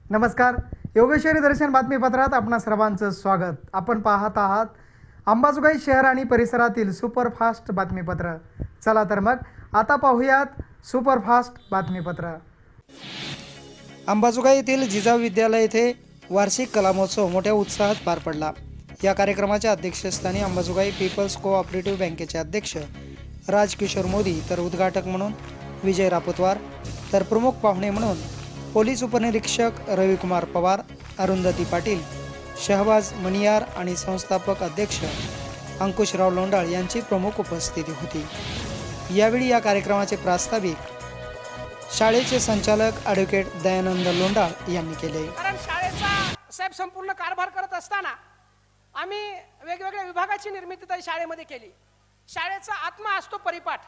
नमस्कार. योगेश्वरी दर्शन बातमीपत्रात आपणा सर्वांचं स्वागत. आपण पाहत आहात अंबाजोगाई शहर आणि परिसरातील सुपरफास्ट बातमीपत्र. चला तर मग आता पाहूयात सुपरफास्ट बातमीपत्र. अंबाजोगाई येथील जिजाऊ विद्यालय येथे वार्षिक कला महोत्सव मोठ्या उत्साहात पार पडला. या कार्यक्रमाच्या अध्यक्षस्थानी अंबाजोगाई पीपल्स कोऑपरेटिव्ह बँकेचे अध्यक्ष राजकिशोर मोदी, तर उद्घाटक म्हणून विजय रापतवार, तर प्रमुख पाहुणे म्हणून पोलीस उपनिरीक्षक रविकुमार पवार, अरुंधती पाटील, शहबाज मनियार आणि संस्थापक अध्यक्ष अंकुशराव लोंडाळ यांची प्रमुख उपस्थिती होती. यावेळी या कार्यक्रमाचे प्रास्ताविक शाळेचे संचालक ॲडव्होकेट दयानंद लोंडाळ यांनी केले. कारण शाळेचा साहेब संपूर्ण कारभार करत असताना आम्ही वेगवेगळ्या विभागाची निर्मिती त्या शाळेमध्ये केली. शाळेचा आत्मा असतो परिपाठ,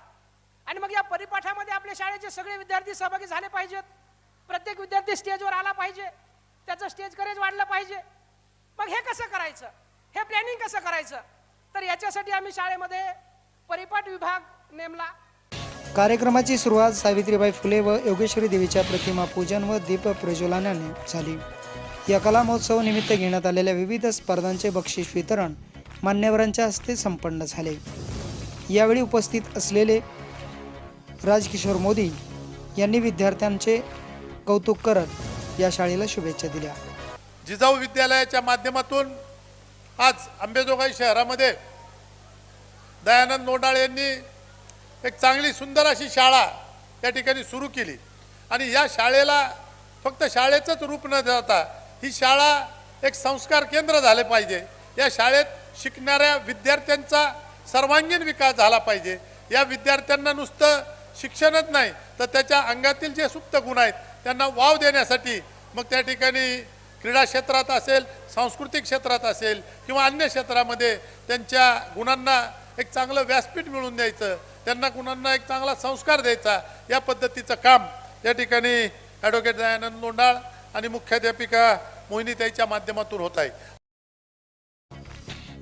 आणि मग या परिपाठामध्ये आपल्या शाळेचे सगळे विद्यार्थी सहभागी झाले पाहिजेत. प्रत्येक विद्यार्थी स्टेजवर आला पाहिजे, त्याचं स्टेज करेज वाढलं पाहिजे. मग हे कसं करायचं, हे प्लॅनिंग कसं करायचं, तर याच्यासाठी आम्ही शाळेमध्ये परिपाठ विभाग नेमला. कार्यक्रमाची सुरुवात सावित्रीबाई फुले व योगेश्वरी देवीच्या प्रतिमा पूजन व दीप प्रज्वलनाने झाली. या कला महोत्सव निमित्त घेण्यात आलेल्या विविध स्पर्धांचे बक्षीस वितरण मान्यवरांच्या हस्ते संपन्न झाले. यावेळी उपस्थित असलेले राजकिशोर मोदी यांनी विद्यार्थ्यांचे कौतुक करत या शाळेला शुभेच्छा दिल्या. जिजाऊ विद्यालयाच्या माध्यमातून आज अंबाजोगाई शहरामध्ये दयानंद लोंडाळ यांनी एक चांगली सुंदर अशी शाळा या ठिकाणी सुरू केली. आणि या शाळेला फक्त शाळेचंच रूप न देता ही शाळा एक संस्कार केंद्र झाले पाहिजे. या शाळेत शिकणाऱ्या विद्यार्थ्यांचा सर्वांगीण विकास झाला पाहिजे. या विद्यार्थ्यांना नुसतं शिक्षणच नाही तर त्याच्या अंगातील जे सुप्त गुण आहेत त्यांना वाव देण्यासाठी मग त्या ठिकाणी क्रीडा क्षेत्रात असेल, सांस्कृतिक क्षेत्रात असेल किंवा अन्य क्षेत्रामध्ये त्यांच्या गुणांना एक चांगलं व्यासपीठ मिळवून द्यायचं, त्यांना गुणांना एक चांगला संस्कार द्यायचा, या पद्धतीचं काम या ठिकाणी ॲडव्होकेट दयानंद लोंडाळ आणि मुख्याध्यापिका मोहिनीताईच्या माध्यमातून होत आहे.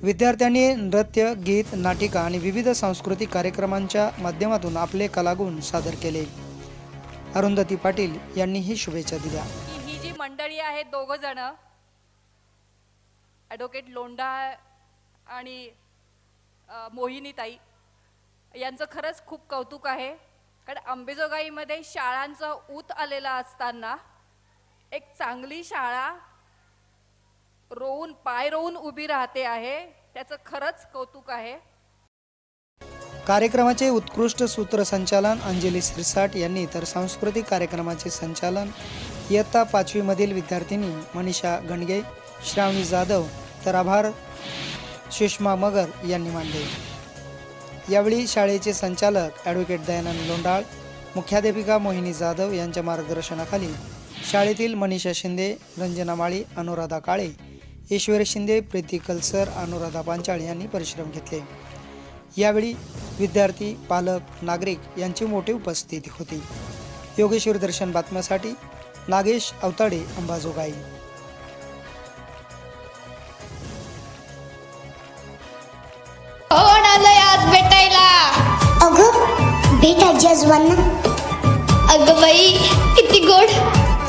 विद्यार्थ्यांनी नृत्य, गीत, नाटिका आणि विविध सांस्कृतिक कार्यक्रमांच्या माध्यमातून आपले कलागुण सादर केले. अरुंधती पाटील यांनीही शुभेच्छा दिल्या. ही जी मंडळी आहेत, दोघं जण, ॲडव्होकेट लोंडाळ आणि मोहिनीताई, यांचं खरंच खूप कौतुक आहे. कारण अंबाजोगाईमध्ये शाळांचा ऊत आलेला असताना एक चांगली शाळा पाय रोवून उभी राहते आहे, त्याचं खरंच कौतुक आहे. कार्यक्रमाचे उत्कृष्ट सूत्रसंचालन अंजली सिरसाट यांनी, तर सांस्कृतिक कार्यक्रमाचे संचालन इयत्ता 5वी मधील विद्यार्थिनी मनीषा गणगे, श्रावणी जाधव, तर आभार सुषमा मगर यांनी मांडले. यावेळी शाळेचे संचालक ॲडव्होकेट दयानंद लोंडाळ, मुख्याध्यापिका मोहिनी जाधव यांच्या मार्गदर्शनाखाली शाळेतील मनीषा शिंदे, रंजना माळी, अनुराधा काळे, ईश्वरी शिंदे, प्रीती कलसर, अनुराधा पांचाळ यांनी परिश्रम घेतले. यावेळी विद्यार्थी, पालक, नागरिक यांची मोठी उपस्थिती होती. योगेश्वरी दर्शन बातम्यासाठी नागेश अवताडे, अंबाजोगाई. कोण आलंय आज भेटायला? अगं भेट आजी आजोबांना. अगं बाई किती गोड.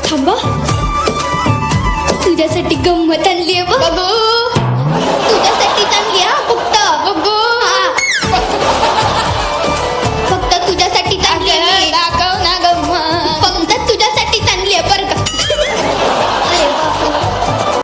थांबा, तुझ्यासाठी गंमत